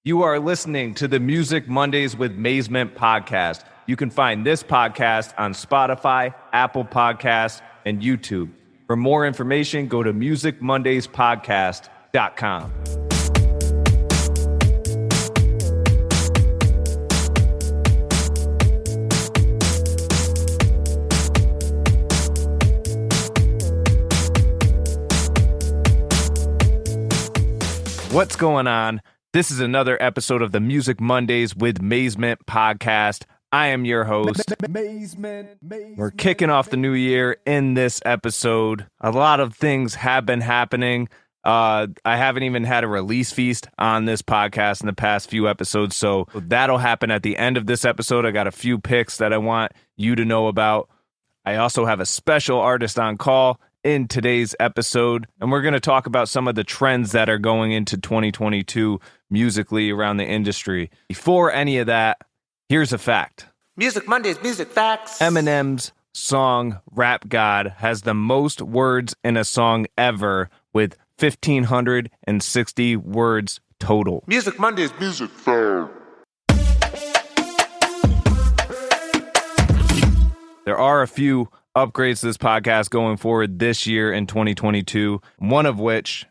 You are listening to the Music Mondays with MAZEMENT podcast. You can find this podcast on Spotify, Apple Podcasts, and YouTube. For more information, go to musicmondayspodcast.com. What's going on? This is another episode of the Music Mondays with MAZEMENT podcast. I am your host. We're kicking off the new year in this episode. A lot of things have been happening. I haven't even had a release feast on this podcast in the past few episodes, so that'll happen at the end of this episode. I got a few picks that I want you to know about. I also have a special artist on call in today's episode, and we're going to talk about some of the trends that are going into 2022 musically around the industry. Before any of that, here's a fact. Music Mondays, music facts. Eminem's song Rap God has the most words in a song ever, with 1,560 words total. Music Mondays, music facts. There are a few upgrades to this podcast going forward this year in 2022, one of which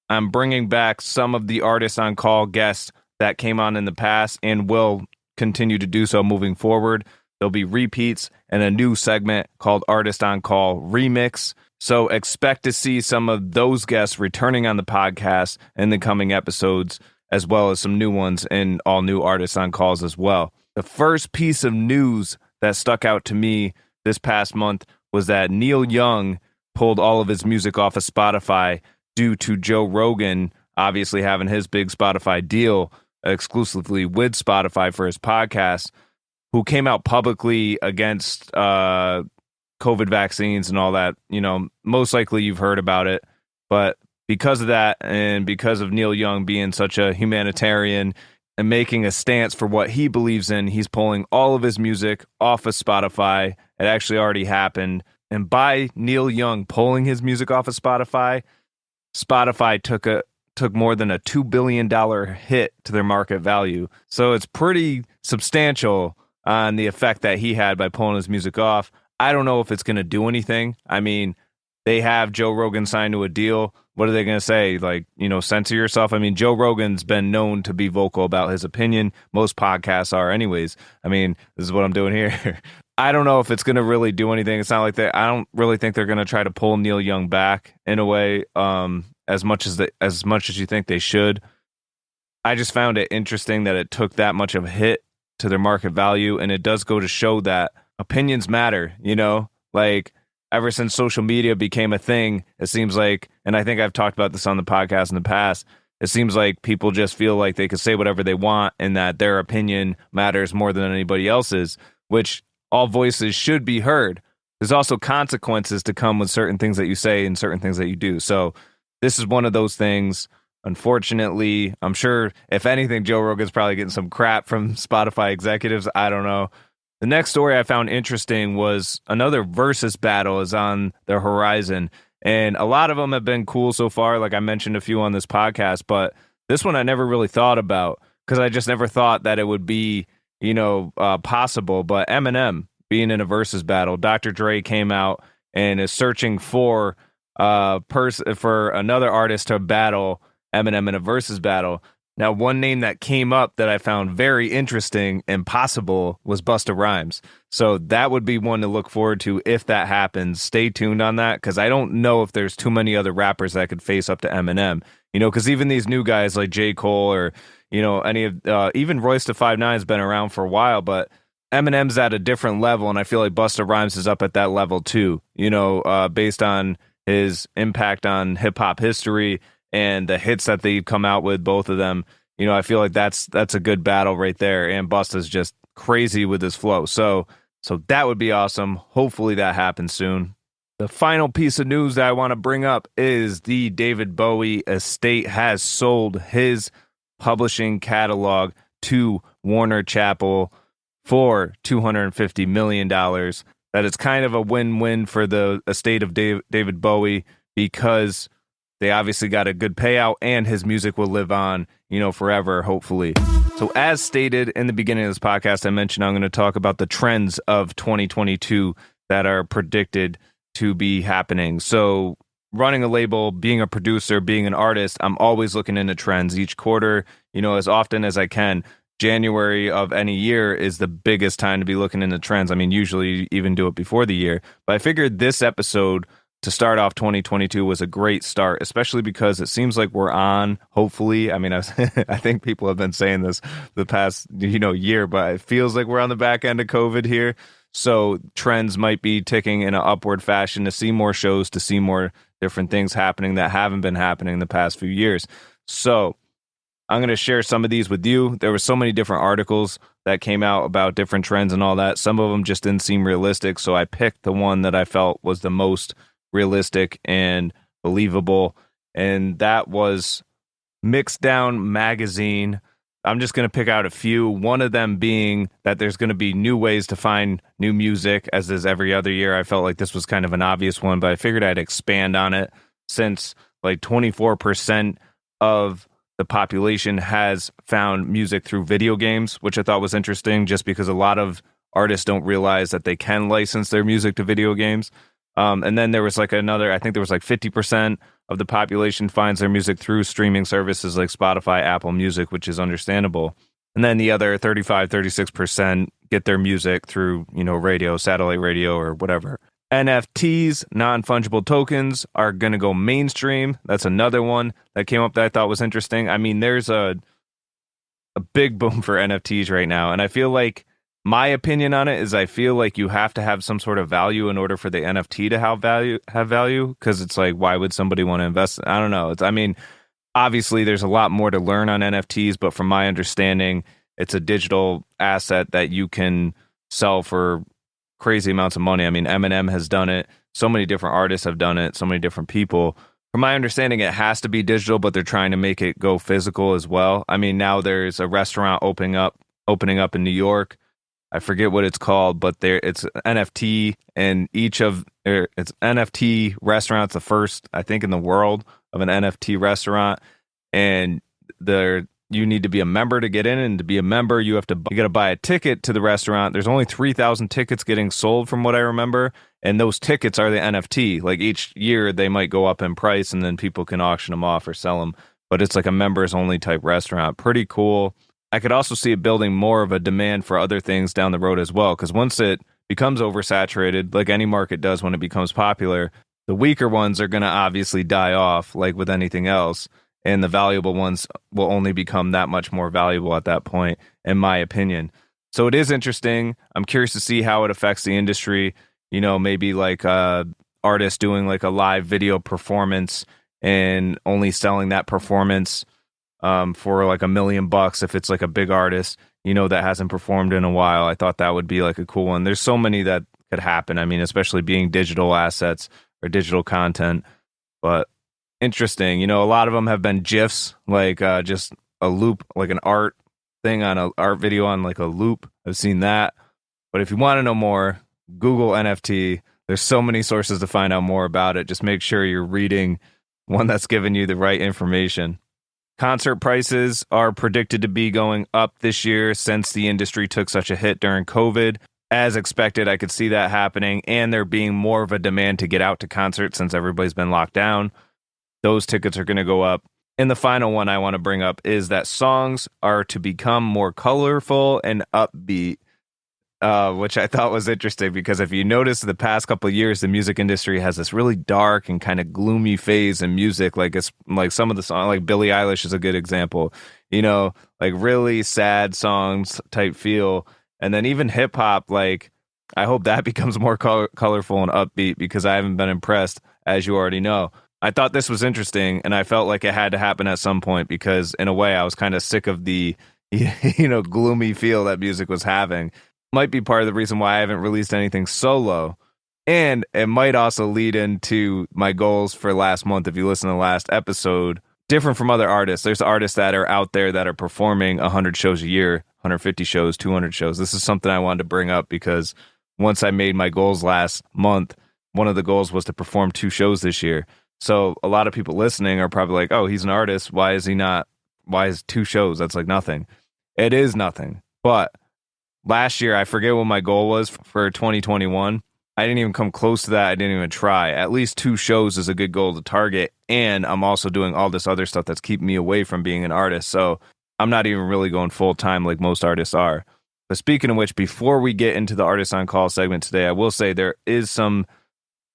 I'm bringing back some of the artists on call guests that came on in the past and will continue to do so moving forward. There'll be repeats and a new segment called Artist on Call Remix. So expect to see some of those guests returning on the podcast in the coming episodes, as well as some new ones and all new artists on calls as well. The first piece of news that stuck out to me this past month was that Neil Young pulled all of his music off of Spotify due to Joe Rogan obviously having his big Spotify deal exclusively with Spotify for his podcast, who came out publicly against COVID vaccines and all that. You know, most likely you've heard about it, but because of that and because of Neil Young being such a humanitarian and making a stance for what he believes in, he's pulling all of his music off of Spotify. It actually already happened. And by Neil Young pulling his music off of Spotify, Spotify took more than a $2 billion hit to their market value. So it's pretty substantial on the effect that he had by pulling his music off. I don't know if it's going to do anything. I mean, they have Joe Rogan signed to a deal. What are they going to say? Like, you know, censor yourself? I mean, Joe Rogan's been known to be vocal about his opinion. Most podcasts are anyways. I mean, this is what I'm doing here. I don't know if it's going to really do anything. It's not like I don't really think they're going to try to pull Neil Young back in a way as much as you think they should. I just found it interesting that it took that much of a hit to their market value, and it does go to show that opinions matter, you know? Like, ever since social media became a thing, it seems like, and I think I've talked about this on the podcast in the past, it seems like people just feel like they can say whatever they want and that their opinion matters more than anybody else's, which all voices should be heard. There's also consequences to come with certain things that you say and certain things that you do. So this is one of those things. Unfortunately, I'm sure if anything, Joe Rogan's probably getting some crap from Spotify executives. I don't know. The next story I found interesting was another versus battle is on the horizon. And a lot of them have been cool so far. Like I mentioned a few on this podcast, but this one I never really thought about because I just never thought that it would be, you know, possible. But Eminem being in a versus battle, Dr. Dre came out and is searching for another artist to battle Eminem in a versus battle. Now, one name that came up that I found very interesting and possible was Busta Rhymes. So that would be one to look forward to if that happens. Stay tuned on that because I don't know if there's too many other rappers that could face up to Eminem. You know, because even these new guys like J. Cole or, you know, any of even Royce da 5'9" has been around for a while, but Eminem's at a different level, and I feel like Busta Rhymes is up at that level too. You know, based on his impact on hip hop history and the hits that they've come out with, both of them, you know, I feel like that's a good battle right there. And Busta's just crazy with his flow. So that would be awesome. Hopefully that happens soon. The final piece of news that I want to bring up is the David Bowie estate has sold his publishing catalog to Warner Chappell for $250 million. That is kind of a win-win for the estate of David Bowie because they obviously got a good payout, and his music will live on, forever, hopefully. So as stated in the beginning of this podcast, I mentioned I'm going to talk about the trends of 2022 that are predicted to be happening. So running a label, being a producer, being an artist, I'm always looking into trends each quarter, as often as I can. January of any year is the biggest time to be looking into trends. I mean, usually you even do it before the year. But I figured this episode to start off 2022 was a great start, especially because it seems like we're on, hopefully. I mean, I think people have been saying this the past, year, but it feels like we're on the back end of COVID here. So trends might be ticking in an upward fashion to see more shows, to see more different things happening that haven't been happening in the past few years. So I'm going to share some of these with you. There were so many different articles that came out about different trends and all that. Some of them just didn't seem realistic. So I picked the one that I felt was the most realistic and believable. And that was Mixdown Magazine. I'm just going to pick out a few. One of them being that there's going to be new ways to find new music, as is every other year. I felt like this was kind of an obvious one, but I figured I'd expand on it since like 24% of the population has found music through video games, which I thought was interesting just because a lot of artists don't realize that they can license their music to video games. And then there was like another, I think there was like 50% of the population finds their music through streaming services like Spotify, Apple Music, which is understandable. And then the other 36% get their music through, radio, satellite radio, or whatever. NFTs, non-fungible tokens, are going to go mainstream. That's another one that came up that I thought was interesting. I mean, there's a big boom for NFTs right now. And I feel like my opinion on it is I feel like you have to have some sort of value in order for the NFT to have value. Because it's like, why would somebody want to invest? I don't know. Obviously, there's a lot more to learn on NFTs, but from my understanding, it's a digital asset that you can sell for crazy amounts of money. I mean, Eminem has done it. So many different artists have done it. So many different people. From my understanding, it has to be digital, but they're trying to make it go physical as well. I mean, now there's a restaurant opening up in New York. I forget what it's called, but it's NFT, and it's NFT restaurants, the first, I think, in the world of an NFT restaurant. And you need to be a member to get in, and to be a member, you got to buy a ticket to the restaurant. There's only 3,000 tickets getting sold from what I remember, and those tickets are the NFT. Like each year they might go up in price, and then people can auction them off or sell them. But it's like a members only type restaurant. Pretty cool. I could also see it building more of a demand for other things down the road as well, because once it becomes oversaturated, like any market does when it becomes popular, the weaker ones are going to obviously die off, like with anything else, and the valuable ones will only become that much more valuable at that point, in my opinion. So it is interesting. I'm curious to see how it affects the industry. Maybe like artists doing like a live video performance and only selling that performance for like $1 million if it's like a big artist, that hasn't performed in a while. I thought that would be like a cool one. There's so many that could happen. I mean, especially being digital assets or digital content, but interesting. A lot of them have been GIFs, like just a loop, like an art thing on an art video on like a loop. I've seen that. But if you want to know more, Google NFT. There's so many sources to find out more about it. Just make sure you're reading one that's giving you the right information. Concert prices are predicted to be going up this year since the industry took such a hit during COVID. As expected, I could see that happening, and there being more of a demand to get out to concerts since everybody's been locked down. Those tickets are going to go up. And the final one I want to bring up is that songs are to become more colorful and upbeat, which I thought was interesting because if you notice the past couple of years, the music industry has this really dark and kind of gloomy phase in music. Like it's like some of the songs, like Billie Eilish is a good example, like really sad songs type feel. And then even hip hop, like I hope that becomes more colorful and upbeat because I haven't been impressed, as you already know. I thought this was interesting, and I felt like it had to happen at some point because in a way I was kind of sick of the, gloomy feel that music was having. Might be part of the reason why I haven't released anything solo. And it might also lead into my goals for last month. If you listen to the last episode, different from other artists. There's artists that are out there that are performing 100 shows a year, 150 shows, 200 shows. This is something I wanted to bring up because once I made my goals last month, one of the goals was to perform 2 shows this year. So a lot of people listening are probably like, oh, he's an artist. Why is 2 shows? That's like nothing. It is nothing. But last year, I forget what my goal was for 2021. I didn't even come close to that. I didn't even try. At least 2 shows is a good goal to target. And I'm also doing all this other stuff that's keeping me away from being an artist. So I'm not even really going full time like most artists are. But speaking of which, before we get into the Artist on Call segment today, I will say there is some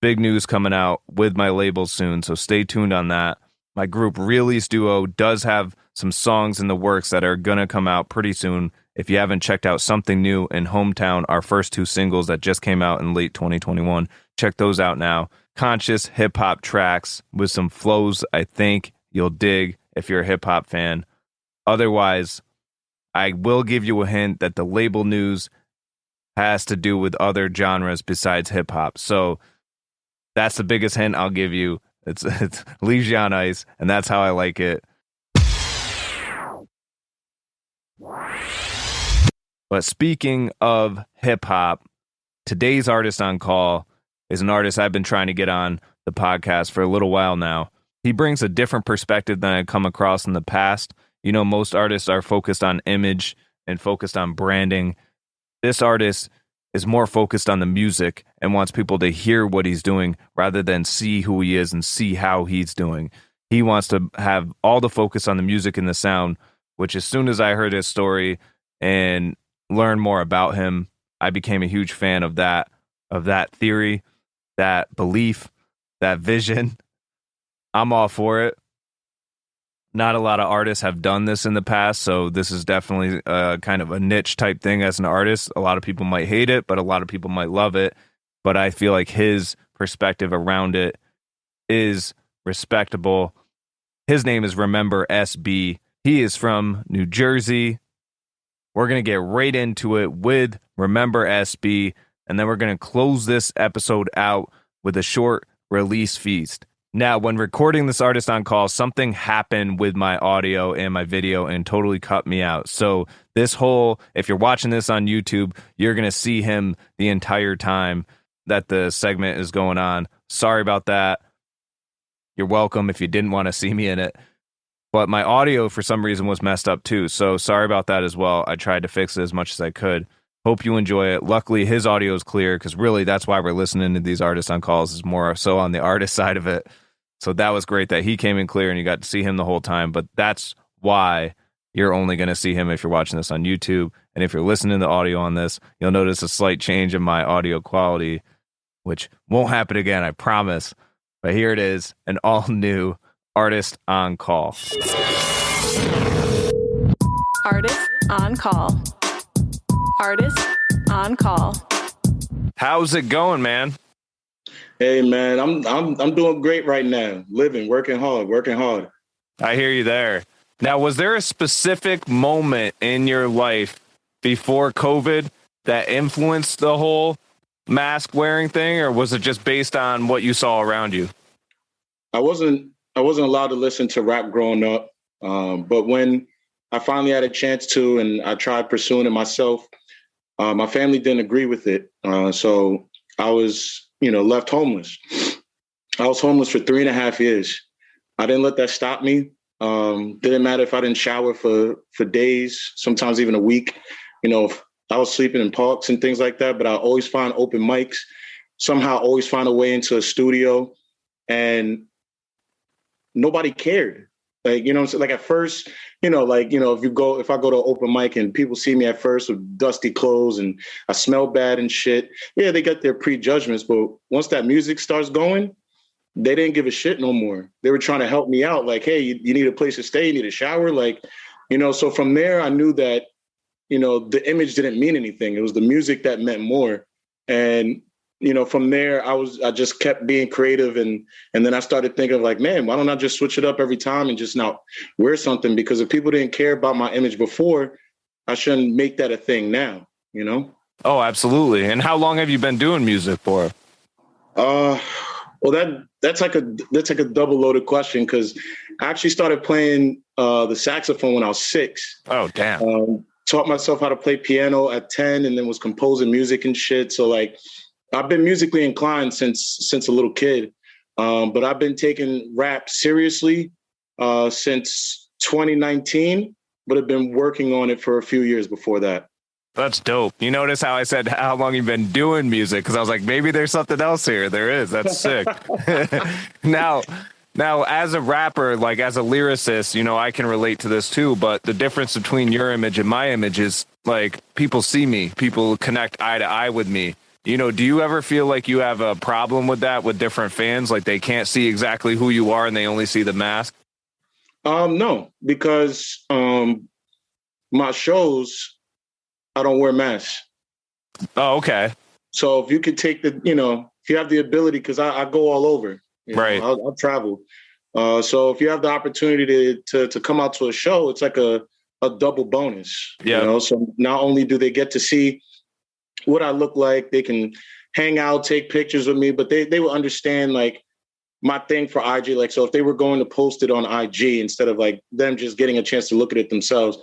big news coming out with my label soon. So stay tuned on that. My group Reelys Duo does have some songs in the works that are going to come out pretty soon. If you haven't checked out Something New and Hometown, our first 2 singles that just came out in late 2021, check those out now. Conscious hip-hop tracks with some flows I think you'll dig if you're a hip-hop fan. Otherwise, I will give you a hint that the label news has to do with other genres besides hip-hop. So that's the biggest hint I'll give you. It's leaves you on ice, and that's how I like it. But speaking of hip-hop, today's Artist on Call is an artist I've been trying to get on the podcast for a little while now. He brings a different perspective than I've come across in the past. You know, most artists are focused on image and focused on branding. This artist is more focused on the music and wants people to hear what he's doing rather than see who he is and see how he's doing. He wants to have all the focus on the music and the sound, which as soon as I heard his story and learn more about him, I became a huge fan of that theory, that belief, that vision. I'm all for it. Not a lot of artists have done this in the past, so this is definitely kind of a niche type thing as an artist. A lot of people might hate it, but a lot of people might love it. But I feel like his perspective around it is respectable. His name is RememberSB. He is from New Jersey. We're going to get right into it with RememberSB, and then we're going to close this episode out with a short release feast. Now, when recording this Artist on Call, something happened with my audio and my video and totally cut me out. So if you're watching this on YouTube, you're going to see him the entire time that the segment is going on. Sorry about that. You're welcome if you didn't want to see me in it. But my audio, for some reason, was messed up too. So sorry about that as well. I tried to fix it as much as I could. Hope you enjoy it. Luckily, his audio is clear because really that's why we're listening to these Artists on Calls, is more so on the artist side of it. So that was great that he came in clear and you got to see him the whole time. But that's why you're only going to see him if you're watching this on YouTube. And if you're listening to the audio on this, you'll notice a slight change in my audio quality, which won't happen again, I promise. But here it is, an all-new Artist on Call. Artist on Call. Artist on Call. How's it going, man? Hey man, I'm doing great right now. Living, working hard. I hear you there. Now, was there a specific moment in your life before COVID that influenced the whole mask wearing thing, or was it just based on what you saw around you? I wasn't allowed to listen to rap growing up, but when I finally had a chance to, and I tried pursuing it myself, my family didn't agree with it, so I was, left homeless. I was homeless for 3.5 years. I didn't let that stop me. Didn't matter if I didn't shower for days, sometimes even a week. I was sleeping in parks and things like that, but I always find open mics, somehow always find a way into a studio, and nobody cared. Like at first, if I go to an open mic and people see me at first with dusty clothes and I smell bad and shit, yeah, they got their prejudgments. But once that music starts going, they didn't give a shit no more. They were trying to help me out. Like, hey, you need a place to stay, you need a shower. So from there, I knew that, the image didn't mean anything. It was the music that meant more. And, from there, I just kept being creative. And then I started thinking like, man, why don't I just switch it up every time and just now wear something? Because if people didn't care about my image before, I shouldn't make that a thing now, Oh, absolutely. And how long have you been doing music for? Well, that's like a double loaded question, because I actually started playing the saxophone when I was 6. Oh, damn. Taught myself how to play piano at 10, and then was composing music and shit. So like, I've been musically inclined since a little kid. But I've been taking rap seriously since 2019, but I've been working on it for a few years before that. That's dope. You notice how I said how long you've been doing music? Because I was like, maybe there's something else here. There is. That's sick. Now, as a rapper, like as a lyricist, you know, I can relate to this too. But the difference between your image and my image is like people see me, people connect eye to eye with me. You know, do you ever feel like you have a problem with that with different fans? Like they can't see exactly who you are and they only see the mask? No, because my shows, I don't wear masks. Oh, okay. So if you could take if you have the ability, because I go all over, right? I'll travel. So if you have the opportunity to come out to a show, it's like a double bonus. Yeah. So not only do they get to see what I look like, they can hang out, take pictures with me, but they will understand like my thing for IG. Like, so if they were going to post it on IG instead of like them just getting a chance to look at it themselves,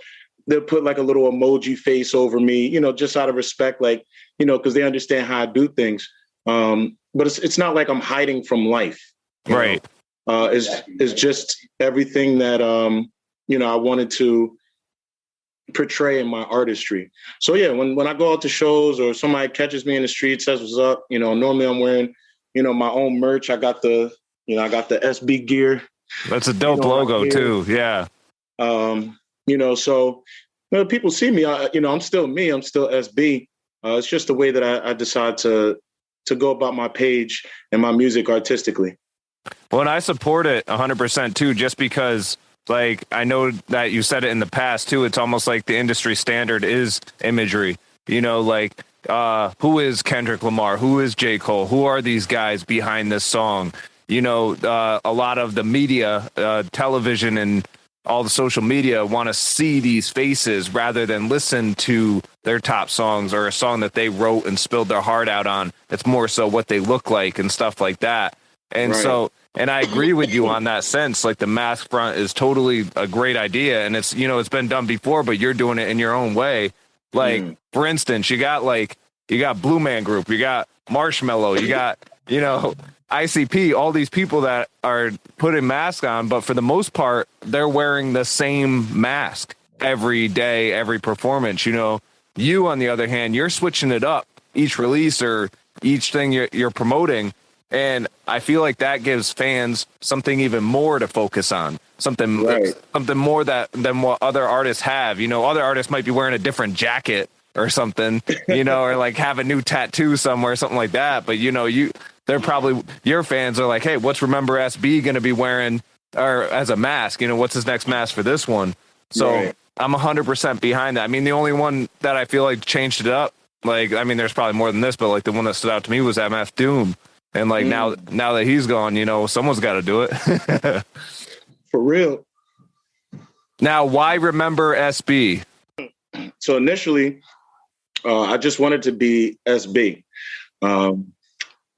they'll put like a little emoji face over me, just out of respect, like, because they understand how I do things. But it's not like I'm hiding from life. Right. It's just everything that, I wanted to portray in my artistry. So yeah, when I go out to shows or somebody catches me in the street, says what's up, normally I'm wearing, my own merch. I got the SB gear. That's a dope logo too. Yeah. So people see me, I'm still me, I'm still SB. It's just the way that I decide to go about my page and my music artistically. Well, and I support it 100% too, just because like, I know that you said it in the past too. It's almost like the industry standard is imagery, like, who is Kendrick Lamar? Who is J. Cole? Who are these guys behind this song? A lot of the media, television and all the social media want to see these faces rather than listen to their top songs or a song that they wrote and spilled their heart out on. It's more so what they look like and stuff like that. And so, and I agree with you on that sense. Like the mask front is totally a great idea. And it's, it's been done before, but you're doing it in your own way. Like, for instance, you got Blue Man Group, you got Marshmello, you got, ICP, all these people that are putting masks on, but for the most part, they're wearing the same mask every day, every performance. You, on the other hand, you're switching it up each release or each thing you're promoting. And I feel like that gives fans something even more to focus on, something more than what other artists have. Other artists might be wearing a different jacket or something, or like have a new tattoo somewhere, something like that. But they're probably, your fans are like, hey, what's RememberSB going to be wearing or as a mask? What's his next mask for this one? So I'm 100% behind that. I mean, the only one that I feel like changed it up, like, I mean, there's probably more than this, but like the one that stood out to me was MF Doom. And like now that he's gone, someone's got to do it. For real. Now, why RememberSB? So initially, I just wanted to be SB.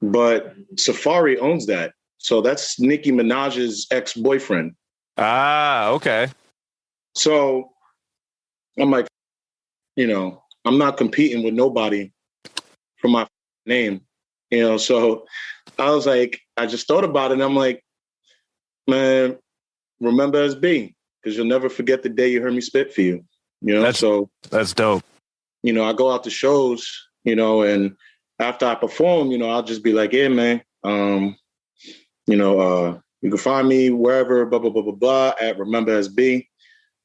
But Safari owns that. So that's Nicki Minaj's ex-boyfriend. Ah, okay. So I'm like, I'm not competing with nobody for my name. So I was like, I just thought about it and I'm like, man, RememberSB, because you'll never forget the day you heard me spit for you. That's dope. I go out to shows, and after I perform, I'll just be like, yeah, man, you can find me wherever, blah, blah, blah, blah, blah, at RememberSB.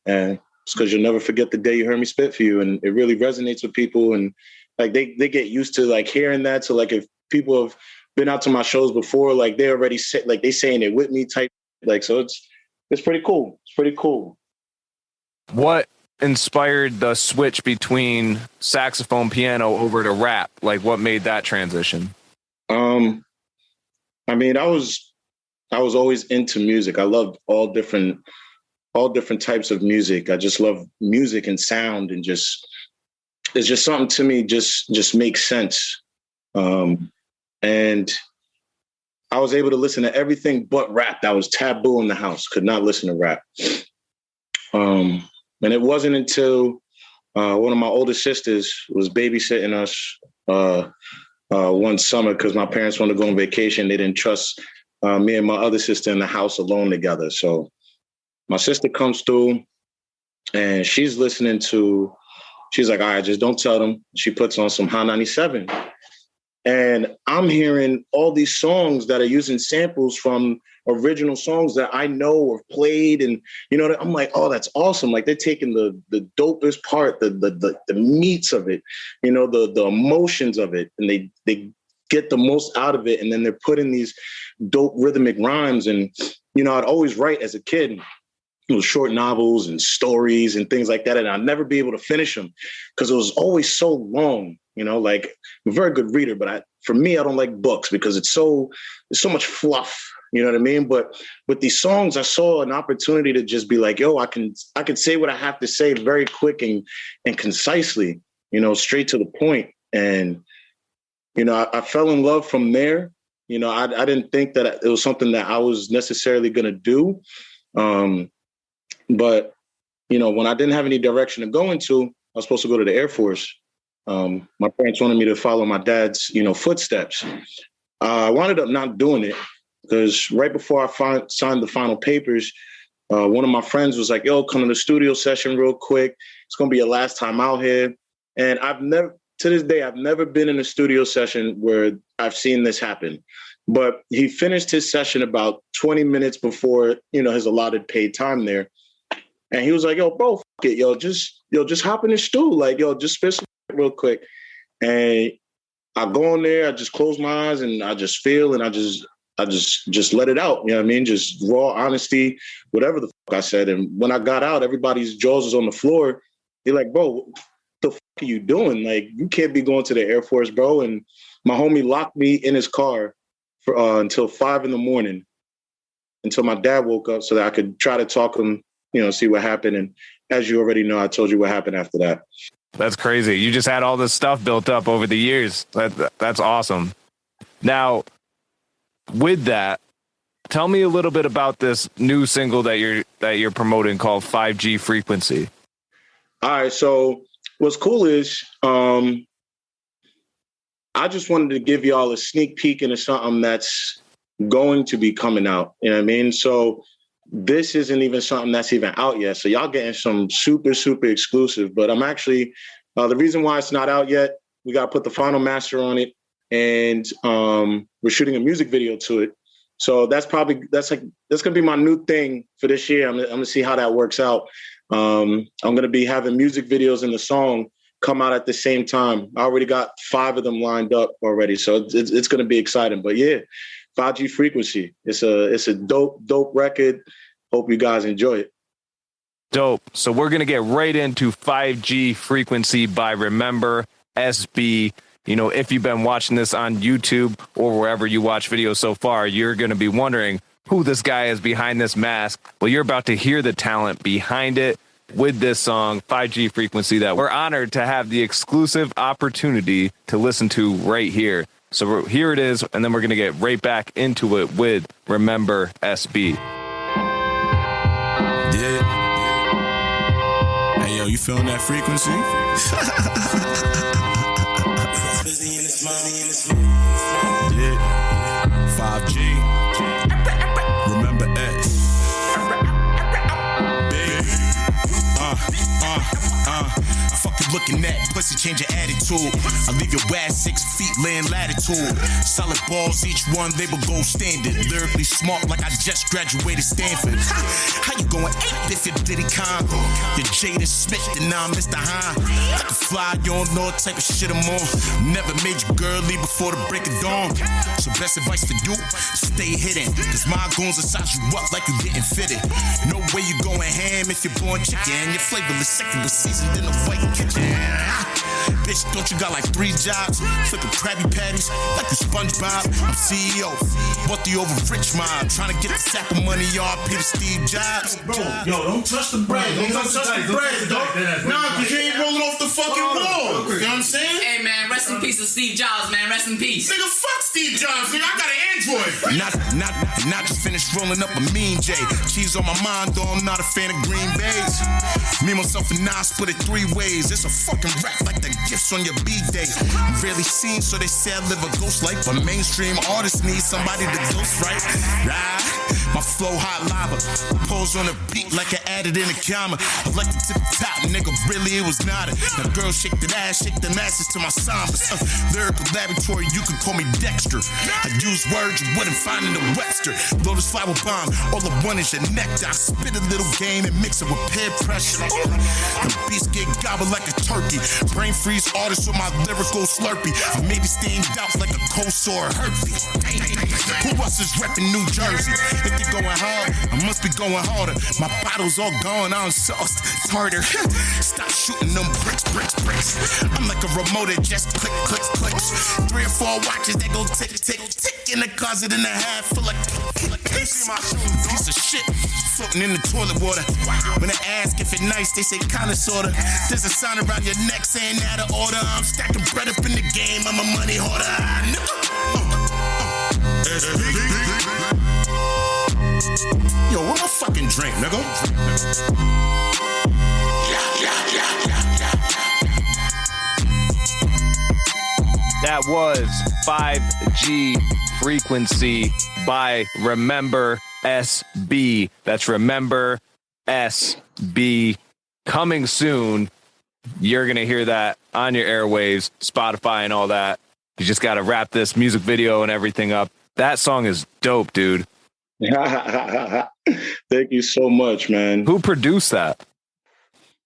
And it's because you'll never forget the day you heard me spit for you. And it really resonates with people. And like, they get used to like hearing that. So like, if people have been out to my shows before, like they already say, like they saying it with me type, like, so it's pretty cool. It's pretty cool. What inspired the switch between saxophone, piano over to rap? Like what made that transition? I mean, I was always into music. I loved all different types of music. I just love music and sound and it's just something to me just makes sense. And I was able to listen to everything but rap. That was taboo in the house. Could not listen to rap. And it wasn't until one of my older sisters was babysitting us one summer because my parents wanted to go on vacation. They didn't trust me and my other sister in the house alone together. So my sister comes through and she's listening to, she's like, all right, just don't tell them. She puts on some High 97. And I'm hearing all these songs that are using samples from original songs that I know or played. And, you know, I'm like, oh, that's awesome. Like they're taking the dopest part, the meats of it, you know, the emotions of it. And they get the most out of it. And then they're putting these dope rhythmic rhymes. And, you know, I'd always write as a kid, you know, short novels and stories and things like that. And I'd never be able to finish them because it was always so long. You know, like I'm a very good reader, but for me, I don't like books because there's so much fluff. You know what I mean? But with these songs, I saw an opportunity to just be like, yo, I can say what I have to say very quick and concisely, you know, straight to the point. And, you know, I fell in love from there. You know, I didn't think that it was something that I was necessarily going to do. But, you know, when I didn't have any direction to go into, I was supposed to go to the Air Force. My parents wanted me to follow my dad's, you know, footsteps. I wound up not doing it because right before I signed the final papers, one of my friends was like, yo, come to the studio session real quick. It's going to be your last time out here. And to this day, I've never been in a studio session where I've seen this happen. But he finished his session about 20 minutes before, you know, his allotted paid time there. And he was like, yo, bro, fuck it, just hop in the stool. Like, yo, just spit some real quick. And I go in there, I just close my eyes and I just feel and I just let it out. You know what I mean? Just raw honesty, whatever the fuck I said. And when I got out, everybody's jaws was on the floor. They're like, bro, what the fuck are you doing? Like, you can't be going to the Air Force, bro. And my homie locked me in his car for until 5 a.m, until my dad woke up so that I could try to talk him, you know, see what happened. And as you already know, I told you what happened after that. That's crazy. You just had all this stuff built up over the years. That's awesome. Now, with that, tell me a little bit about this new single that you're promoting called 5G Frequency. All right. So what's cool is I just wanted to give y'all a sneak peek into something that's going to be coming out. You know what I mean? So this isn't even something that's even out yet. So y'all getting some super, super exclusive. But I'm actually, the reason why it's not out yet, we got to put the final master on it. And we're shooting a music video to it. So that's going to be my new thing for this year. I'm going to see how that works out. I'm going to be having music videos in the song come out at the same time. I already got 5 of them lined up already. So it's going to be exciting. But yeah, 5G Frequency. It's a dope record. Hope you guys enjoy it. Dope. So we're going to get right into 5G Frequency by RememberSB. You know, if you've been watching this on YouTube or wherever you watch videos so far, you're going to be wondering who this guy is behind this mask. Well, you're about to hear the talent behind it with this song, 5G Frequency, that we're honored to have the exclusive opportunity to listen to right here. So here it is, and then we're going to get right back into it with RememberSB. Yeah. Hey, yo, you feeling that frequency? Yeah. 5G. Remember S. Fuck you looking at, pussy change your attitude. I leave your ass 6 feet laying latitude. Solid balls, each one they will go standard. Lyrically smart like I just graduated Stanford. How you going ape if you're Diddy Kong? You're Jaden Smith and now I'm Mr. Hahn. I can fly, you don't know what type of shit I'm on. Never made you girly before the break of dawn. So best advice for you, stay hidden. Cause my goons will size you up like you getting fitted. No way you going ham if you're born chicken. Your flavorless second was seasoned in a white kitchen. Bitch, don't you got like 3 jobs? Flipping Krabby Patties like you SpongeBob. I'm CEO, bought the over rich mob. Trying to get the sack of money, y'all. Peter Steve Jobs. Bro, yo, don't touch the bread. Don't touch the bread, dog. Nah, cause you ain't rolling off the fucking wall. You know what I'm saying? Hey man, rest in peace. piece of Steve Jobs, man. Rest in peace. Nigga, fuck Steve Jobs, nigga. I got an Android. Not just finished rolling up a mean J. Cheese on my mind, though I'm not a fan of green bays. Me, myself, and I split it 3 ways. It's a fucking rap like the gifts on your B-day. Rarely seen, so they say I live a ghost life. But mainstream artists need somebody to ghost right. My flow hot lava. Pose on a beat like I added in a comma. I like the tip top, nigga. Really, it was not it. Now, girl, shake that ass, shake them asses to my sambas. Lyrical laboratory, you can call me Dexter. I use words you wouldn't find in the Webster. Lotus flower bomb, all I want is your nectar. I spit a little game and mix it with peer pressure. The beats get gobbled like a turkey. Brain freeze artist with my lyrical slurpee. I maybe stained out like a cold sore herpes. Who else is reppin' New Jersey? If you're going hard, I must be going harder. My bottle's all gone, I'm sauced. It's harder. Stop shooting them bricks. I'm like a remote that just clicks. 3 or 4 watches that go tick in the closet in a half full of piece of shit floating in the toilet water. When I ask if it nice, they say kinda sorta. There's a sign around your neck saying out of order. I'm stacking bread up in the game, I'm a money hoarder. Yo, where my fucking drink, nigga? That was 5G Frequency by RememberSB. That's RememberSB. Coming soon. You're going to hear that on your airwaves, Spotify and all that. You just got to wrap this music video and everything up. That song is dope, dude. Thank you so much, man. Who produced that?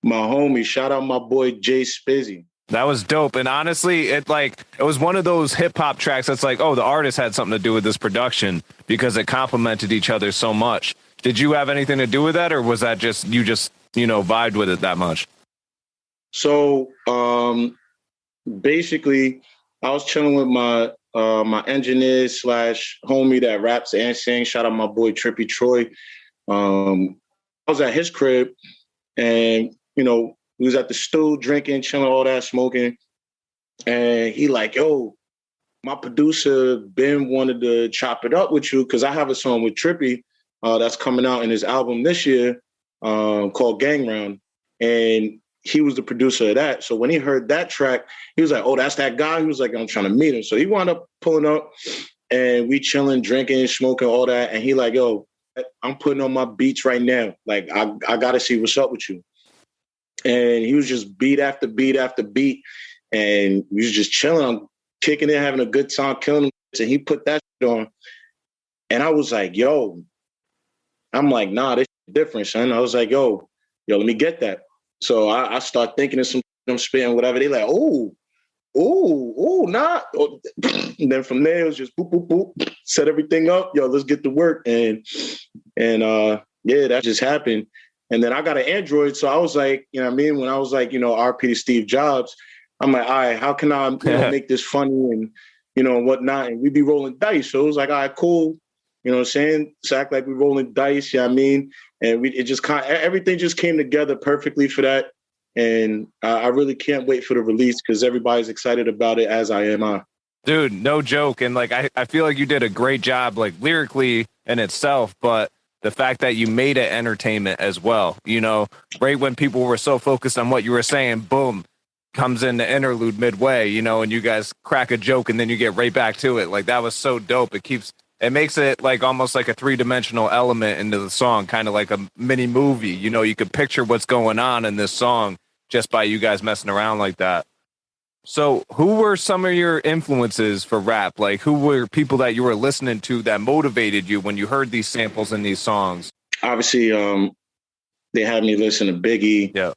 My homie. Shout out my boy Jay Spizzy. That was dope. And honestly, it was one of those hip hop tracks that's like, oh, the artist had something to do with this production because it complemented each other so much. Did you have anything to do with that, or was that just you vibed with it that much? So basically, I was chilling with my engineer / homie that raps and sings. Shout out my boy Trippy Troy. I was at his crib, and we was at the stool drinking, chilling, all that, smoking, and he like, yo, my producer Ben wanted to chop it up with you because I have a song with Trippy that's coming out in his album this year called Gang Round, and he was the producer of that. So when he heard that track, he was like, oh, that's that guy? He was like, I'm trying to meet him. So he wound up pulling up, and we chilling, drinking, smoking, all that. And he like, yo, I'm putting on my beats right now. Like, I got to see what's up with you. And he was just beat after beat after beat. And we was just chilling, I'm kicking it, having a good time, killing him. And he put that shit on. And I was like, yo, I'm like, nah, this is different, son. I was like, yo, let me get that. So I start thinking of some I'm spitting, whatever. They like, oh, nah. And then from there, it was just boop, boop, boop, set everything up. Yo, let's get to work. And yeah, that just happened. And then I got an Android. So I was like, you know what I mean? When I was like, RP to Steve Jobs, I'm like, all right, how can I make this funny and, whatnot? And we'd be rolling dice. So it was like, all right, cool. You know what I'm saying? So act like we're rolling dice, you know what I mean? And everything just came together perfectly for that. And I really can't wait for the release because everybody's excited about it, as I am. Dude, no joke. And I feel like you did a great job, lyrically in itself, but the fact that you made it entertainment as well, right when people were so focused on what you were saying, boom, comes in the interlude midway, and you guys crack a joke and then you get right back to it. That was so dope. It makes it almost like a 3-dimensional element into the song, kind of like a mini movie. You could picture what's going on in this song just by you guys messing around like that. So who were some of your influences for rap? Who were people that you were listening to that motivated you when you heard these samples in these songs? Obviously, they had me listen to Biggie. Yeah.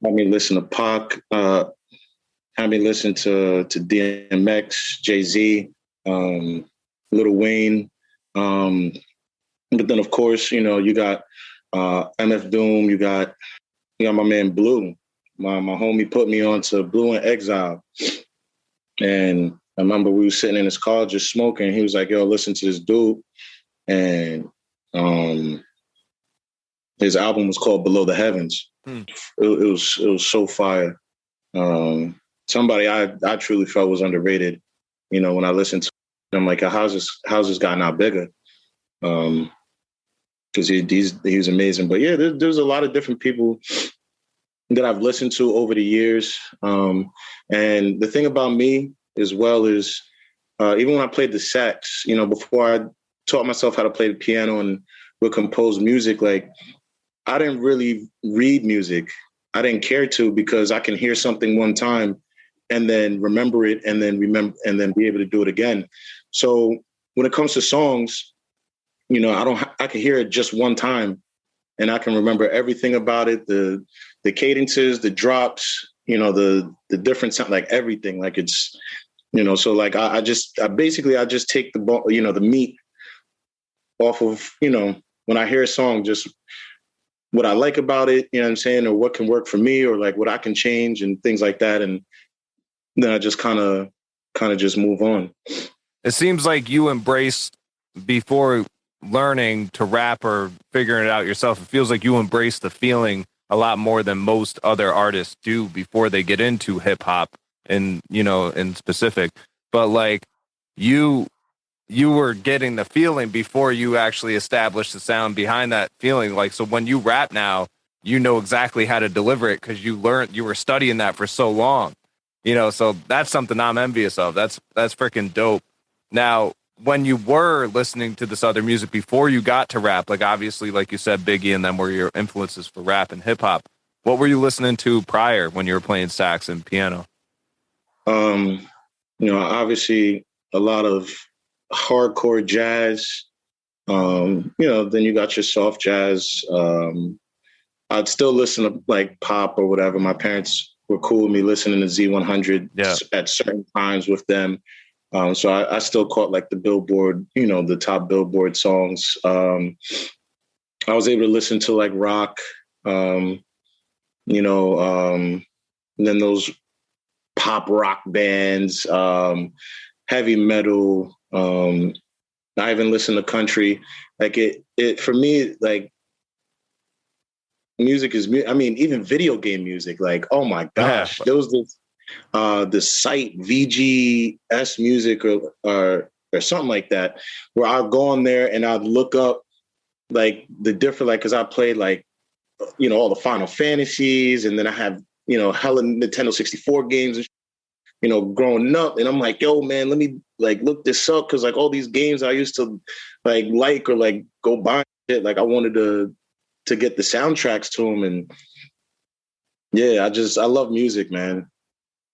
Had me listen to Pac. Had me listen to DMX, Jay-Z, Lil Wayne. But then, of course, you got MF Doom. You got my man Blue. My homie put me on to Blue and Exile. And I remember we were sitting in his car just smoking. He was like, yo, listen to this dude. And his album was called Below the Heavens. It was so fire. somebody I truly felt was underrated. You know, when I listened to him, I'm like, how's this guy not bigger? Because he's amazing. But yeah, there's a lot of different people that I've listened to over the years. And the thing about me as well is, even when I played the sax, you know, before I taught myself how to play the piano and would compose music, like I didn't really read music. I didn't care to, because I can hear something one time and then remember it and then be able to do it again. So when it comes to songs, you know, I can hear it just one time and I can remember everything about it, the cadences, the drops, you know, the different sound, like everything, like it's, you know, so like I just take the meat off of, you know, when I hear a song, just what I like about it, you know what I'm saying? Or what can work for me, or like what I can change and things like that. And then I just kind of just move on. It seems like you embrace, before learning to rap or figuring it out yourself, it feels like you embrace the feeling a lot more than most other artists do before they get into hip hop and, you know, in specific. But like you were getting the feeling before you actually established the sound behind that feeling. Like, so when you rap now, you know exactly how to deliver it because you were studying that for so long, you know, so that's something I'm envious of. That's freaking dope. Now, when you were listening to this other music before you got to rap, like obviously, like you said, Biggie and them were your influences for rap and hip hop. What were you listening to prior when you were playing sax and piano? You know, obviously a lot of hardcore jazz. You know, then you got your soft jazz. I'd still listen to like pop or whatever. My parents were cool with me listening to Z100 at certain times with them. So I still caught like the Billboard, you know, the top Billboard songs. I was able to listen to like rock, you know, and then those pop rock bands, heavy metal. I even listen to country. Like it for me, like music is, I mean, even video game music, like, oh my gosh, there was the site VGS music or something like that, where I'd go on there and I'd look up like the different, like, cause I played like, you know, all the Final Fantasies, and then I have, you know, hella Nintendo 64 games and you know, growing up. And I'm like, yo, man, let me like look this up. Cause like all these games I used to like or like go buy it. Like I wanted to get the soundtracks to them. And yeah, I love music, man.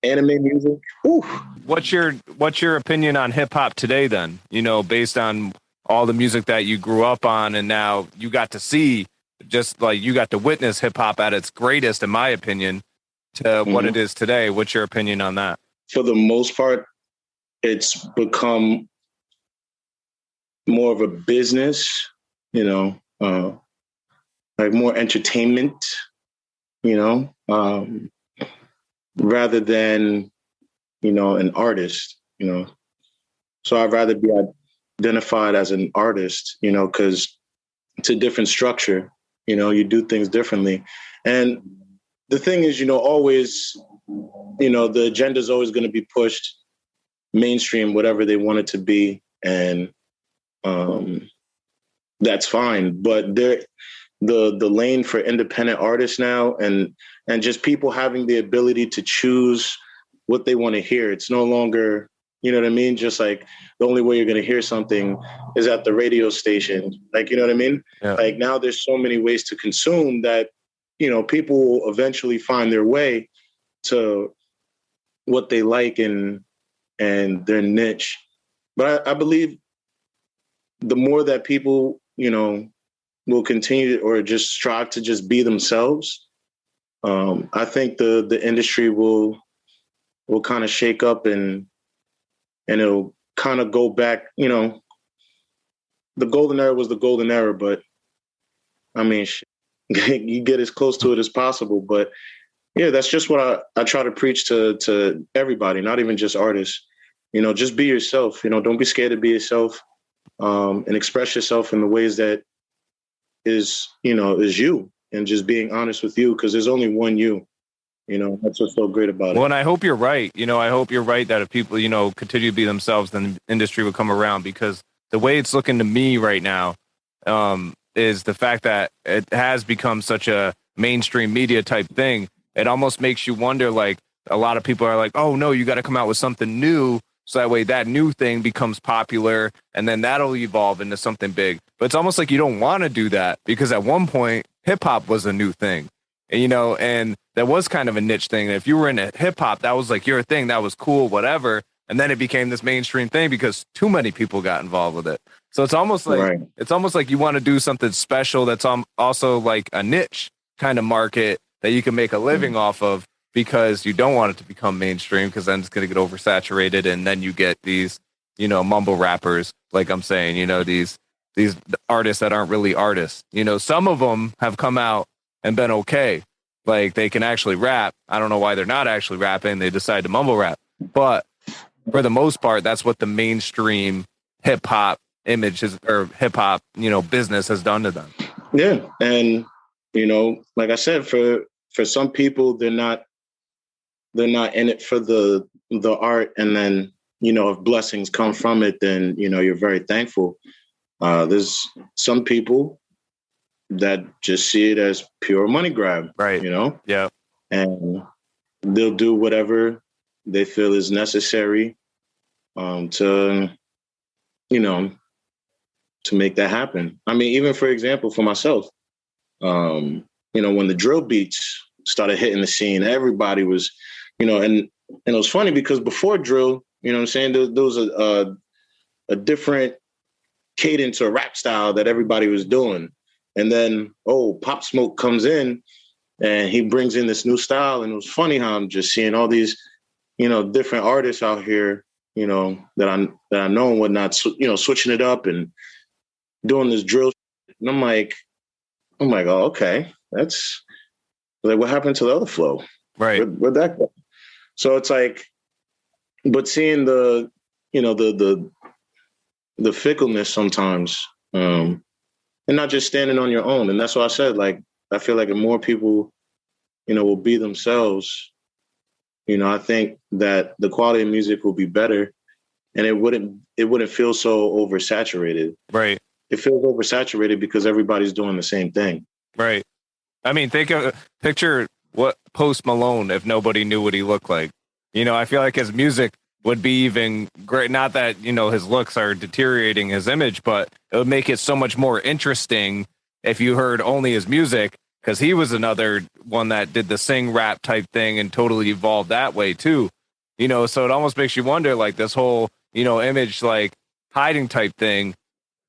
Anime music. Whew. What's your opinion on hip hop today then? You know, based on all the music that you grew up on and now you got to see, just like you got to witness hip hop at its greatest, in my opinion, to what it is today. What's your opinion on that? For the most part, it's become more of a business, you know, like more entertainment, you know, rather than, you know, an artist, you know. So I'd rather be identified as an artist, you know, because it's a different structure, you know, you do things differently. And the thing is, you know, always, you know, the agenda is always going to be pushed mainstream, whatever they want it to be. And that's fine. But the lane for independent artists now and just people having the ability to choose what they want to hear. It's no longer, you know what I mean? Just like the only way you're going to hear something is at the radio station. Like, you know what I mean? Yeah. Like now there's so many ways to consume that, you know, people will eventually find their way to what they like and their niche. But I believe the more that people, you know, will continue or just strive to just be themselves, I think the industry will kind of shake up and it'll kind of go back, you know, the golden era was the golden era, but I mean, you get as close to it as possible. But yeah, that's just what I try to preach to everybody, not even just artists. You know, just be yourself. You know, don't be scared to be yourself, and express yourself in the ways that is you, and just being honest with you, because there's only one you. That's what's so great about it. Well, and I hope you're right. I hope you're right that if people, continue to be themselves, then the industry will come around, because the way it's looking to me right now is the fact that it has become such a mainstream media type thing. It almost makes you wonder, like, a lot of people are like, oh, no, you got to come out with something new. So that way that new thing becomes popular, and then that'll evolve into something big. But it's almost like you don't want to do that, because at one point, hip hop was a new thing. And that was kind of a niche thing. If you were into hip hop, that was like your thing. That was cool, whatever. And then it became this mainstream thing because too many people got involved with it. So it's almost like you want to do something special that's also like a niche kind of market that you can make a living off of, because you don't want it to become mainstream, because then it's going to get oversaturated. And then you get these, mumble rappers, like I'm saying, these artists that aren't really artists. Some of them have come out and been okay. Like, they can actually rap. I don't know why they're not actually rapping. They decide to mumble rap. But for the most part, that's what the mainstream hip hop image is, or hip hop, business has done to them. Yeah. And, like I said, for some people, they're not in it for the art. And then, if blessings come from it, then, you're very thankful. There's some people that just see it as pure money grab, right? Yeah. And they'll do whatever they feel is necessary to make that happen. I mean, even for example, for myself, when the drill beats started hitting the scene, everybody was, and it was funny because before drill, there was a different cadence or rap style that everybody was doing. And then, Pop Smoke comes in and he brings in this new style. And it was funny how I'm just seeing all these, different artists out here, that I know and whatnot, switching it up and doing this drill. And I'm like, oh, okay, that's like, what happened to the other flow? Right. Where'd that go? So it's like, but seeing the fickleness sometimes, and not just standing on your own. And that's why I said, like, I feel like if more people, will be themselves, I think that the quality of music will be better, and it wouldn't feel so oversaturated. Right. It feels oversaturated because everybody's doing the same thing. Right. I mean, picture what Post Malone, if nobody knew what he looked like. I feel like his music would be even great. Not that, his looks are deteriorating his image, but it would make it so much more interesting if you heard only his music, because he was another one that did the sing rap type thing and totally evolved that way too. So it almost makes you wonder, like, this whole, image, like, hiding type thing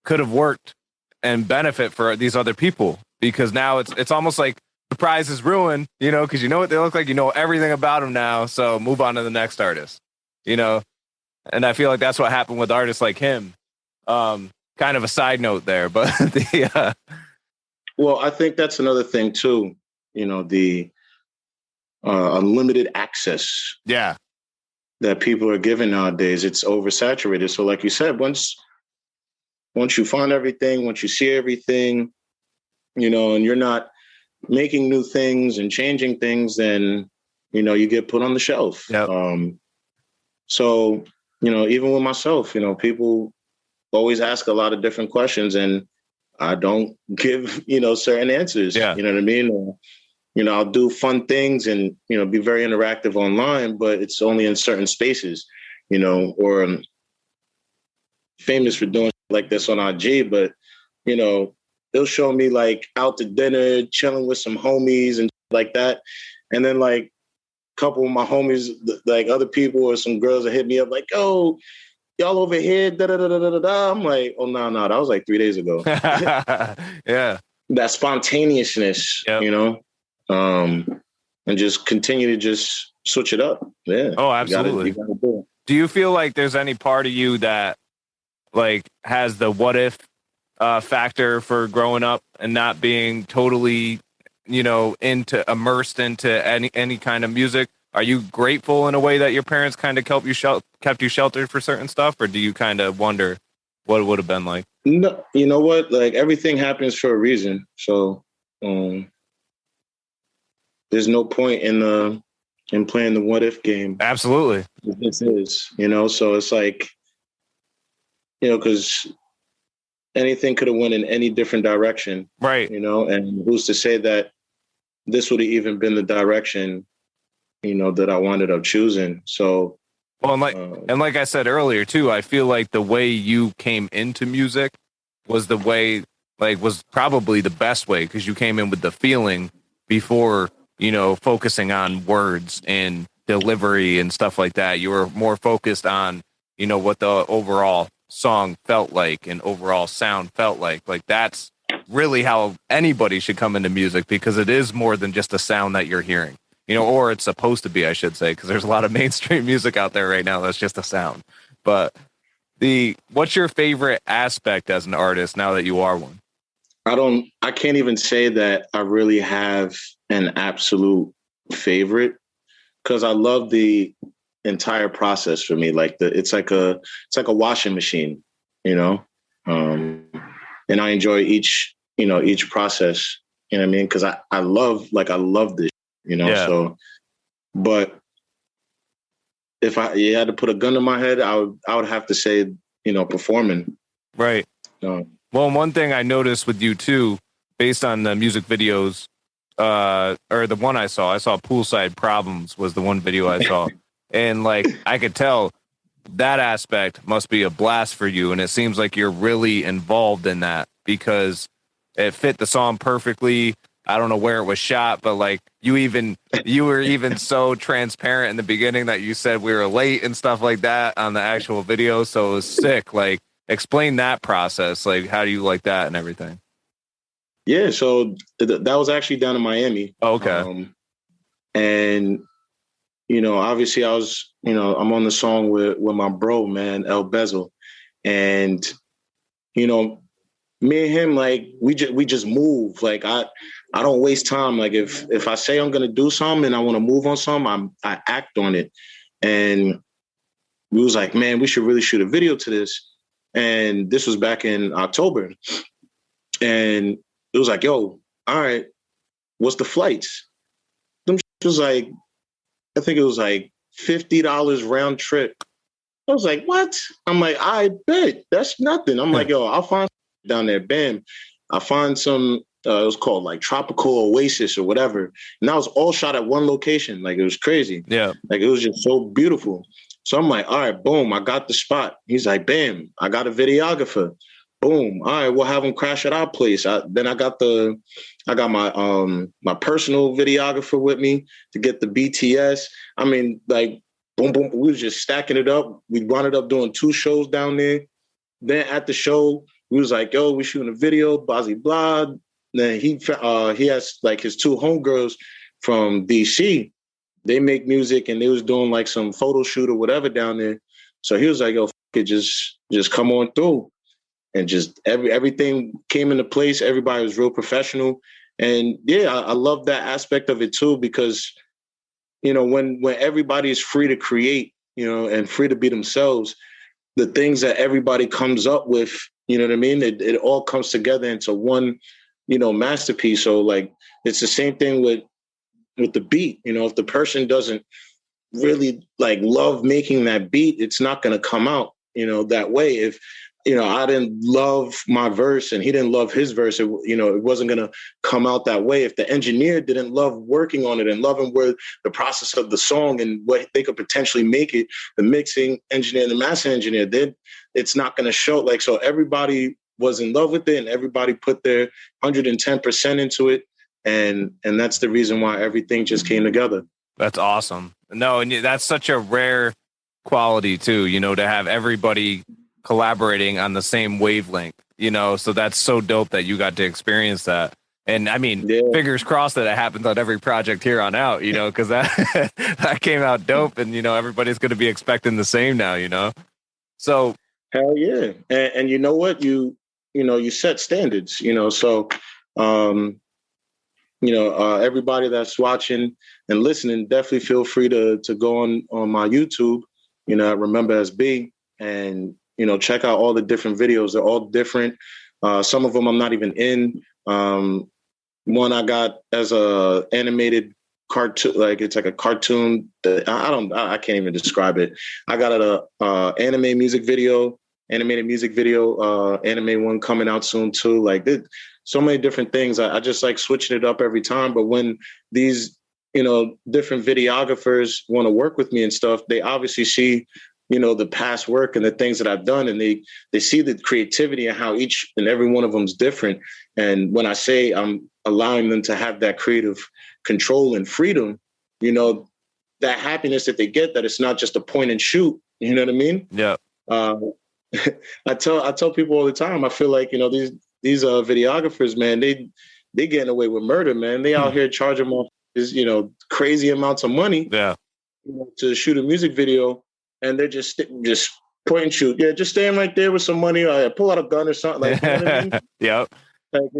could have worked and benefit for these other people, because now it's almost like the prize is ruined, because you know what they look like, everything about them now. So move on to the next artist. And I feel like that's what happened with artists like him. Kind of a side note there, but well, I think that's another thing too. The unlimited access. Yeah. That people are given nowadays, it's oversaturated. So, like you said, once you find everything, once you see everything, and you're not making new things and changing things, then you get put on the shelf. Yep. So, even with myself, people always ask a lot of different questions, and I don't give, certain answers. Yeah. You know what I mean? I'll do fun things and, be very interactive online, but it's only in certain spaces, or I'm famous for doing like this on IG, but, they'll show me like out to dinner, chilling with some homies and like that. And then like, couple of my homies, like other people or some girls that hit me up like, oh, y'all over here, da da da da da da. I'm like, oh no, that was like 3 days ago. Yeah. That spontaneousness, yep. And just continue to just switch it up. Yeah. Oh, absolutely. You gotta do it. Do you feel like there's any part of you that like has the what if factor for growing up and not being totally immersed into any kind of music? Are you grateful in a way that your parents kind of kept you sheltered for certain stuff, or do you kind of wonder what it would have been like? No, you know what? Like, everything happens for a reason. So there's no point in and playing the what if game. Absolutely. This is, so it's like, because anything could have went in any different direction. Right. And who's to say that this would have even been the direction, that I wound up choosing. So, well, and like I said earlier too, I feel like the way you came into music was the way, was probably the best way, because you came in with the feeling before, focusing on words and delivery and stuff like that. You were more focused on, what the overall song felt like and overall sound felt like. Like, that's really how anybody should come into music, because it is more than just a sound that you're hearing, or it's supposed to be, I should say, because there's a lot of mainstream music out there right now that's just a sound. But what's your favorite aspect as an artist now that you are one? I can't even say that I really have an absolute favorite, because I love the entire process. For me, it's like a washing machine, and I enjoy each process, what I mean? Because I love this, Yeah. So, but if you had to put a gun to my head, I would have to say, performing. Right. Well, one thing I noticed with you too, based on the music videos, or the one I saw Poolside Problems was the one video I saw. And I could tell that aspect must be a blast for you. And it seems like you're really involved in that, because it fit the song perfectly. I don't know where it was shot, but you were even so transparent in the beginning that you said we were late and stuff like that on the actual video. So it was sick. Explain that process. How do you like that and everything? Yeah. So that was actually down in Miami. Oh, okay. And, obviously I was, I'm on the song with my bro, man, El Bezel. And, me and him, we just move. I don't waste time. If I say I'm going to do something and I want to move on something, I act on it. And we was like, man, we should really shoot a video to this. And this was back in October. And it was like, yo, all right, what's the flights? Them was I think it was $50 round trip. I was like, what? I'm like, I bet that's nothing. I'm like, yo, I'll find down there. Bam. I find some, it was called Tropical Oasis or whatever. And that was all shot at one location. It was crazy. Yeah. It was just so beautiful. So I'm like, all right, boom, I got the spot. He's like, bam, I got a videographer. Boom. All right, we'll have him crash at our place. Then I got my personal videographer with me to get the BTS. I mean, boom, boom. We was just stacking it up. We wound up doing 2 shows down there. Then at the show, we was like, yo, we shooting a video, blah, blah, blah. Then he has his 2 homegirls from DC. They make music, and they was doing some photo shoot or whatever down there. So he was like, yo, f it, just come on through. And just everything came into place. Everybody was real professional. And yeah, I love that aspect of it too, because, when everybody is free to create, and free to be themselves, the things that everybody comes up with, you know what I mean? It all comes together into one, masterpiece. So it's the same thing with the beat. If the person doesn't really love making that beat, it's not going to come out, that way. If, I didn't love my verse and he didn't love his verse, it wasn't going to come out that way. If the engineer didn't love working on it and loving where the process of the song and what they could potentially make it, the mixing engineer and the master engineer did, it's not going to show. So everybody was in love with it and everybody put their 110% into it. And that's the reason why everything just came together. That's awesome. No, and that's such a rare quality too, to have everybody collaborating on the same wavelength, so that's so dope that you got to experience that. And I mean, fingers crossed that it happens on every project here on out, because that that came out dope, and everybody's going to be expecting the same now, so hell yeah. And you know what, you set standards, so everybody that's watching and listening, definitely feel free to go on my YouTube, RememberSB, and check out all the different videos. They're all different. Some of them I'm not even in. One I got as a animated cartoon, like it's like a cartoon that I can't even describe it. I got animated music video, anime one coming out soon too. Like so many different things. I just like switching it up every time. But when these, different videographers want to work with me and stuff, they obviously see, the past work and the things that I've done, and they see the creativity and how each and every one of them is different. And when I say I'm allowing them to have that creative control and freedom, that happiness that they get, that it's not just a point and shoot. You know what I mean? Yeah. I tell people all the time, I feel like, these videographers, man, they getting away with murder, man. They out here charging them crazy amounts of money to shoot a music video. And they're just point and shoot. Yeah, just stand right there with some money. Or pull out a gun or something. Like, you know what I mean? Yep. Like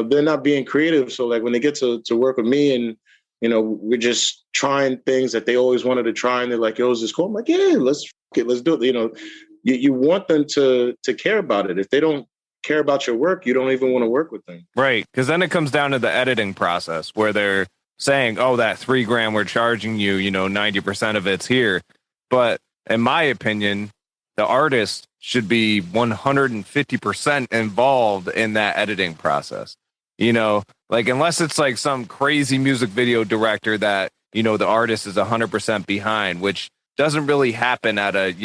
they're not being creative. So like when they get to work with me and, we're just trying things that they always wanted to try, and they're like, yo, is this cool? I'm like, yeah, let's do it. You want them to care about it. If they don't care about your work, you don't even want to work with them. Right. Because then it comes down to the editing process where they're saying, oh, that $3,000 we're charging you, 90% of it's here. But in my opinion, the artist should be 150% involved in that editing process. Like unless it's like some crazy music video director that, the artist is 100% behind, which doesn't really happen at a,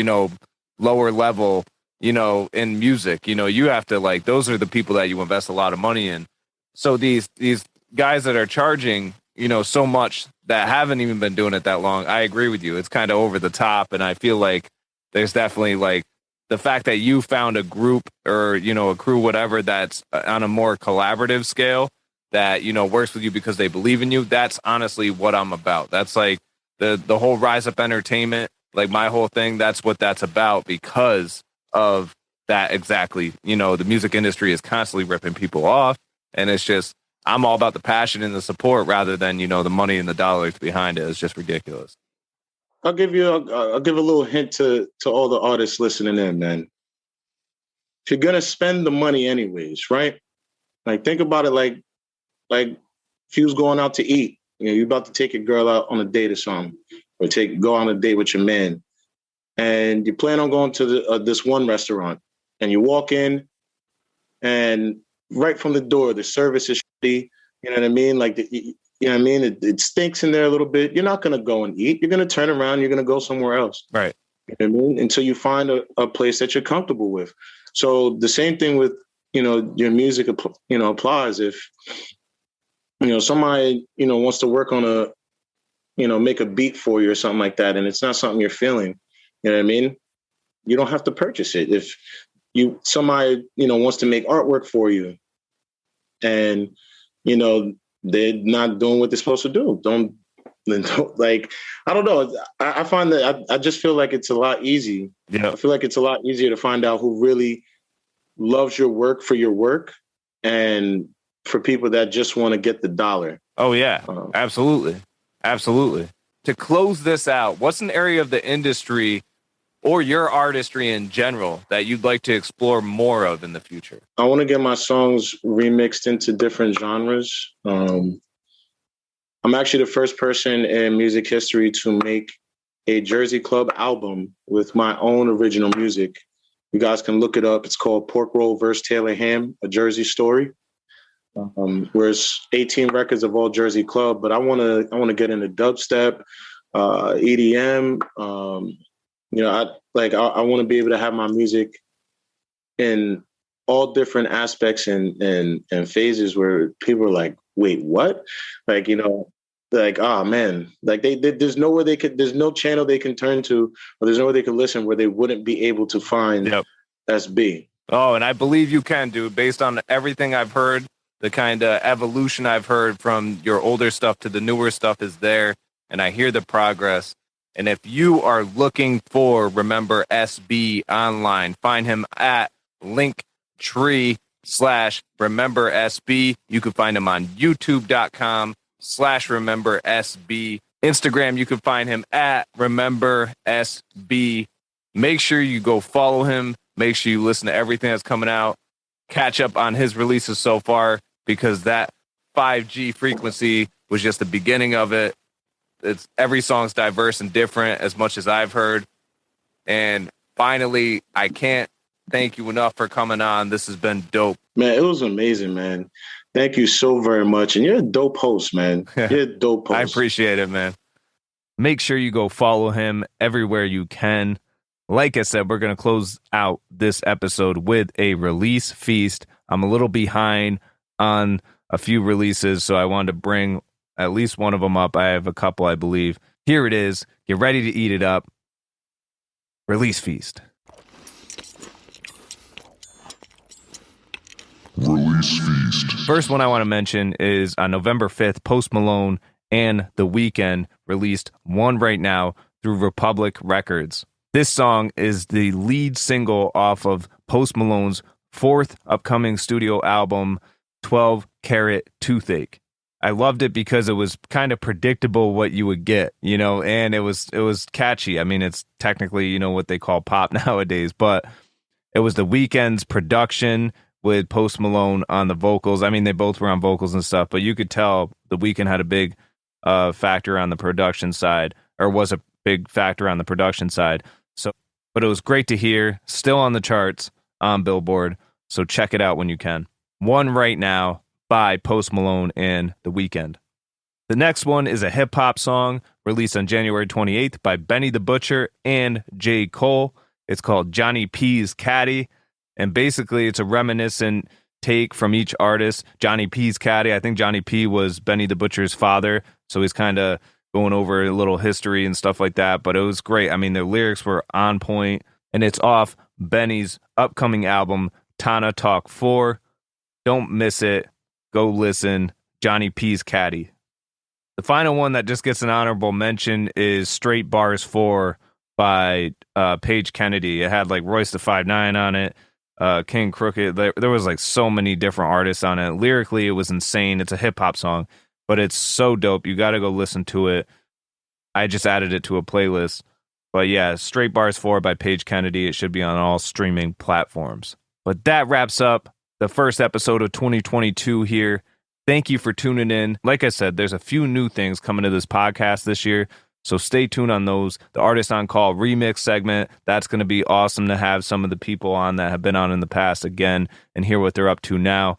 lower level, in music. You have to like, those are the people that you invest a lot of money in. So these guys that are charging, so much that haven't even been doing it that long, I agree with you. It's kind of over the top. And I feel like there's definitely like the fact that you found a group or, a crew, whatever, that's on a more collaborative scale that, works with you because they believe in you. That's honestly what I'm about. That's like the whole Rise Up Entertainment, like my whole thing. That's what that's about because of that. Exactly. The music industry is constantly ripping people off, and it's just, I'm all about the passion and the support rather than, the money and the dollars behind it. It's just ridiculous. I'll give a little hint to all the artists listening in, man. If you're going to spend the money anyways, right? Like, think about it like if you was going out to eat, you're about to take your girl out on a date or something, or go on a date with your man, and you plan on going to this one restaurant, and you walk in, and right from the door, the service is shitty. You know what I mean? Like, It stinks in there a little bit. You're not going to go and eat. You're going to turn around. You're going to go somewhere else. Right. You know what I mean? Until you find a place that you're comfortable with. So the same thing with, your music, applies. If, somebody, wants to work on make a beat for you or something like that, and it's not something you're feeling, you know what I mean? You don't have to purchase it. If somebody, wants to make artwork for you and, they're not doing what they're supposed to do, don't like, I don't know. I find that I just feel like it's a lot easy. Yeah. I feel like it's a lot easier to find out who really loves your work for your work and for people that just want to get the dollar. Oh, yeah, absolutely. Absolutely. To close this out, what's an area of the industry or your artistry in general that you'd like to explore more of in the future? I want to get my songs remixed into different genres. I'm actually the first person in music history to make a Jersey Club album with my own original music. You guys can look it up. It's called Pork Roll vs. Taylor Ham, A Jersey Story. Where it's 18 records of all Jersey Club, but I want to get into dubstep, EDM. I want to be able to have my music in all different aspects and phases where people are like, wait, what? Like, oh man, like there's no channel they can turn to, or there's nowhere they can listen where they wouldn't be able to find SB. Oh, and I believe you can, dude, based on everything I've heard. The kind of evolution I've heard from your older stuff to the newer stuff is there, and I hear the progress. And if you are looking for Remember SB online, find him at linktree/RememberSB. You can find him on youtube.com/RememberSB. Instagram, you can find him at RememberSB. Make sure you go follow him. Make sure you listen to everything that's coming out. Catch up on his releases so far, because that 5G frequency was just the beginning of it. It's every song's diverse and different as much as I've heard. And finally, I can't thank you enough for coming on. This has been dope. Man, it was amazing, man. Thank you so very much. And you're a dope host, man. You're a dope host. I appreciate it, man. Make sure you go follow him everywhere you can. Like I said, we're going to close out this episode with a release feast. I'm a little behind on a few releases, so I wanted to bring at least one of them up. I have a couple, I believe. Here it is. Get ready to eat it up. Release feast. Release feast. First one I want to mention is on November 5th, Post Malone and The Weeknd released One Right Now through Republic Records. This song is the lead single off of Post Malone's fourth upcoming studio album, 12 Carat Toothache. I loved it because it was kind of predictable what you would get, you know, and it was catchy. I mean, it's technically, you know, what they call pop nowadays, but it was The Weeknd's production with Post Malone on the vocals. I mean, they both were on vocals and stuff, but you could tell The Weeknd had a big factor on the production side, or was a big factor on the production side. So, but it was great to hear, still on the charts on Billboard. So check it out when you can. One Right Now by Post Malone and The Weeknd. The next one is a hip hop song released on January 28th by Benny the Butcher and J. Cole. It's called Johnny P's Caddy. And basically it's a reminiscent take from each artist. Johnny P's Caddy. I think Johnny P was Benny the Butcher's father. So he's kind of going over a little history and stuff like that. But it was great. I mean, the lyrics were on point. And it's off Benny's upcoming album, Tana Talk 4. Don't miss it. Go listen. Johnny P's Caddy. The final one that just gets an honorable mention is Straight Bars 4 by Paige Kennedy. It had like Royce the 5'9" on it. King Crooked. There was like so many different artists on it. Lyrically, it was insane. It's a hip hop song, but it's so dope. You got to go listen to it. I just added it to a playlist. But yeah, Straight Bars 4 by Paige Kennedy. It should be on all streaming platforms. But that wraps up the first episode of 2022 here. Thank you for tuning in. Like I said, there's a few new things coming to this podcast this year, so stay tuned on those. The Artist on Call remix segment, that's going to be awesome to have some of the people on that have been on in the past again and hear what they're up to now.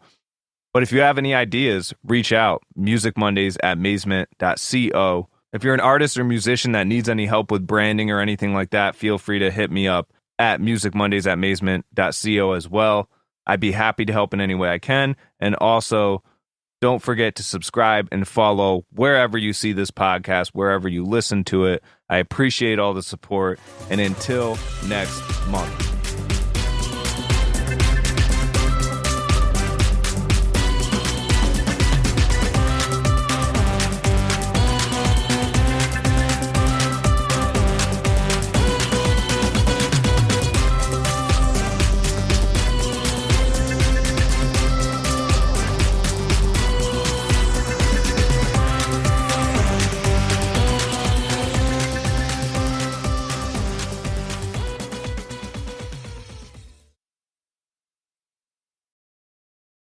But if you have any ideas, reach out. musicmondays@mazement.co. If you're an artist or musician that needs any help with branding or anything like that, feel free to hit me up at musicmondays@mazement.co as well. I'd be happy to help in any way I can. And also, don't forget to subscribe and follow wherever you see this podcast, wherever you listen to it. I appreciate all the support. And until next month.